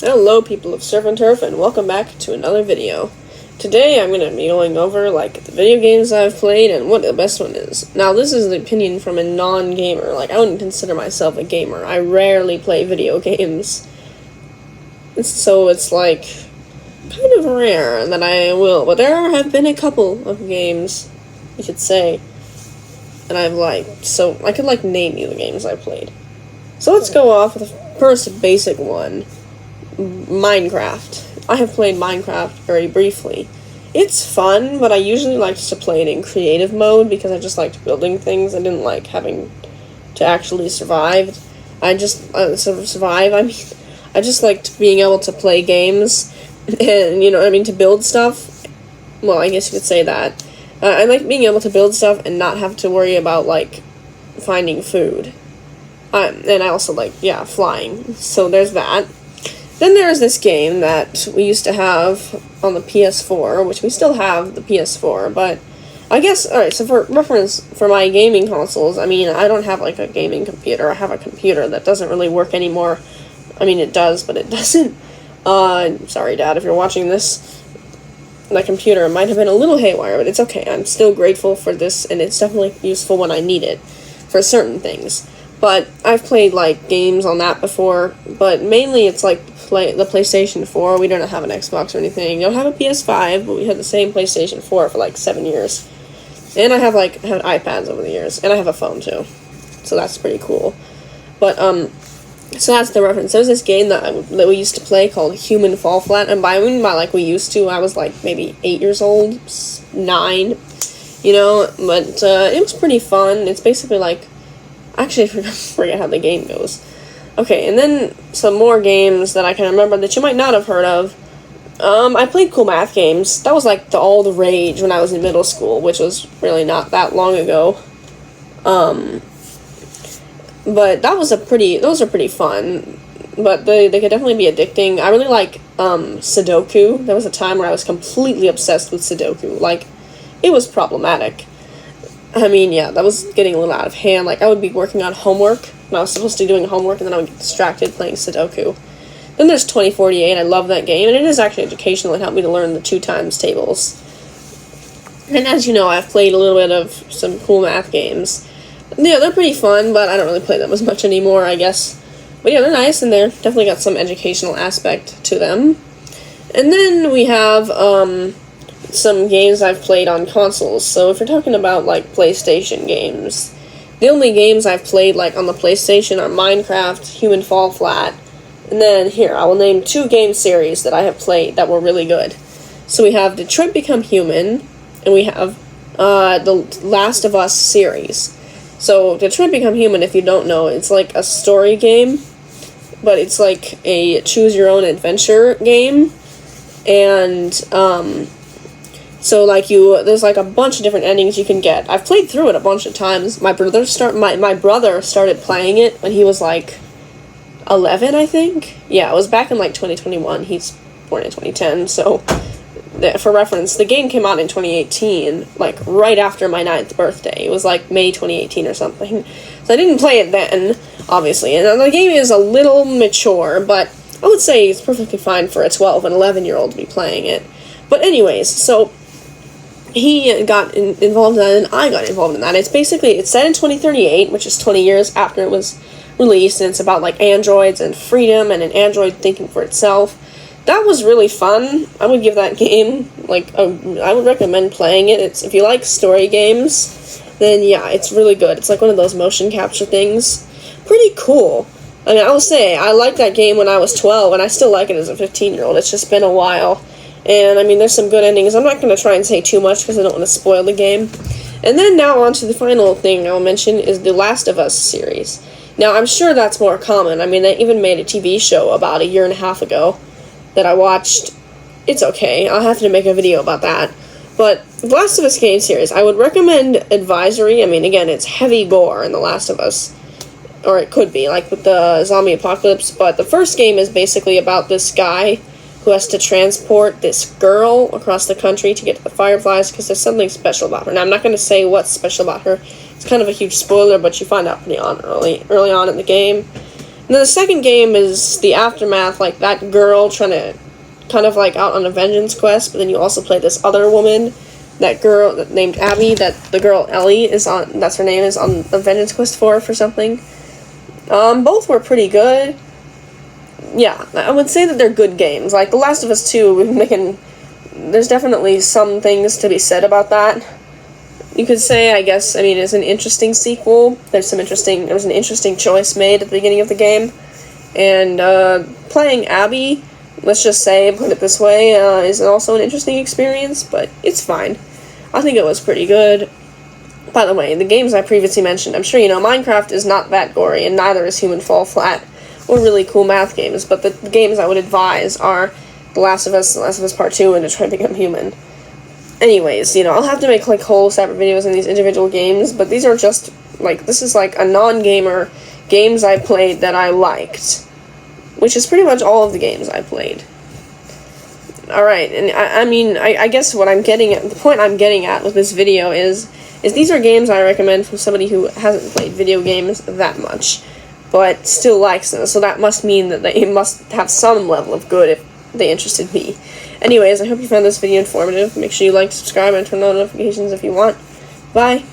Hello people of Surf and Turf, and welcome back to another video. Today I'm going to be going over the video games I've played and what the best one is. Now this is the opinion from a non-gamer. I wouldn't consider myself a gamer. I rarely play video games. So it's kind of rare that I will. But there have been a couple of games, you could say, and I've liked. So I could name you the games I played. So let's go off with the first basic one. Minecraft. I have played Minecraft very briefly. It's fun, but I usually like to play it in creative mode because I just liked building things. I didn't like having to actually survive. I just I just liked being able to play games and, to build stuff. Well, I guess you could say that. I like being able to build stuff and not have to worry about, finding food. And I also flying. So there's that. Then there's this game that we used to have on the PS4, which we still have the PS4, but I guess, alright, so for reference for my gaming consoles, I don't have a gaming computer. I have a computer that doesn't really work anymore. It does, but it doesn't. Sorry, Dad, if you're watching this. My computer might have been a little haywire, but it's okay. I'm still grateful for this, and it's definitely useful when I need it for certain things. But I've played, games on that before, but mainly it's, the PlayStation 4. We don't have an Xbox or anything. We don't have a PS5, but we had the same PlayStation 4 for, 7 years. And I have, had iPads over the years, and I have a phone, too. So that's pretty cool. But, so that's the reference. There's this game that we used to play called Human Fall Flat, and by we used to, I was, maybe 8 years old, 9, but, it was pretty fun. It's basically, actually, I forget how the game goes. Okay, and then some more games that I can remember that you might not have heard of. I played Cool Math games. That was, all the rage when I was in middle school, which was really not that long ago. But those are pretty fun. But they could definitely be addicting. I really like, Sudoku. There was a time where I was completely obsessed with Sudoku. It was problematic. That was getting a little out of hand. I would be working on homework, and I was supposed to be doing homework, and then I would get distracted playing Sudoku. Then there's 2048. I love that game, and it is actually educational. It helped me to learn the 2 times tables. And as you know, I've played a little bit of some Cool Math games. Yeah, they're pretty fun, but I don't really play them as much anymore, I guess. But yeah, they're nice, and they're definitely got some educational aspect to them. And then we have, some games I've played on consoles. So if you're talking about PlayStation games, the only games I've played on the PlayStation are Minecraft, Human Fall Flat, and then here I will name 2 game series that I have played that were really good. So we have Detroit Become Human, and we have the Last of Us series. So Detroit Become Human, if you don't know, it's a story game, but it's a choose your own adventure game, and so, there's, a bunch of different endings you can get. I've played through it a bunch of times. My brother started playing it when he was, 11, I think? Yeah, it was back in, 2021. He's born in 2010, so, for reference, the game came out in 2018, right after my 9th birthday. It was, May 2018 or something. So I didn't play it then, obviously. And the game is a little mature, but I would say it's perfectly fine for a 12 and 11-year-old to be playing it. But anyways, so he got involved in that, and I got involved in that. It's set in 2038, which is 20 years after it was released, and it's about, androids and freedom and an android thinking for itself. That was really fun. I would give that game, I would recommend playing it. If you like story games, then yeah, it's really good. It's one of those motion capture things. Pretty cool. I will say, I liked that game when I was 12, and I still like it as a 15-year-old. It's just been a while. And, there's some good endings. I'm not going to try and say too much because I don't want to spoil the game. And then now on to the final thing I'll mention is the Last of Us series. Now, I'm sure that's more common. They even made a TV show about a year and a half ago that I watched. It's okay. I'll have to make a video about that. But the Last of Us game series, I would recommend Advisory. Again, it's heavy gore in The Last of Us. Or it could be, with the zombie apocalypse. But the first game is basically about this guy who has to transport this girl across the country to get to the Fireflies because there's something special about her. Now, I'm not going to say what's special about her. It's kind of a huge spoiler, but you find out pretty early on in the game. And then the second game is the aftermath, like that girl trying to kind of like out on a vengeance quest, but then you also play this other woman, that girl named Abby, that the girl Ellie is on, that's her name, is on a vengeance quest for something. Both were pretty good. Yeah, I would say that they're good games. Like The Last of Us 2, there's definitely some things to be said about that. You could say, I guess, I mean, it's an interesting sequel. There was an interesting choice made at the beginning of the game. And, playing Abby, let's just say, put it this way, is also an interesting experience, but it's fine. I think it was pretty good. By the way, the games I previously mentioned, I'm sure you know, Minecraft is not that gory, and neither is Human Fall Flat, or really cool math games, but the games I would advise are The Last of Us Part 2, and Detroit Become Human. Anyways, you know, I'll have to make, like, whole separate videos on these individual games, but these are just, like, this is, like, a non-gamer games I played that I liked, which is pretty much all of the games I played. Alright, and I guess what I'm getting at, the point I'm getting at with this video is these are games I recommend from somebody who hasn't played video games that much, but still likes them, so that must mean that they must have some level of good if they interested me. Anyways, I hope you found this video informative. Make sure you like, subscribe, and turn on notifications if you want. Bye!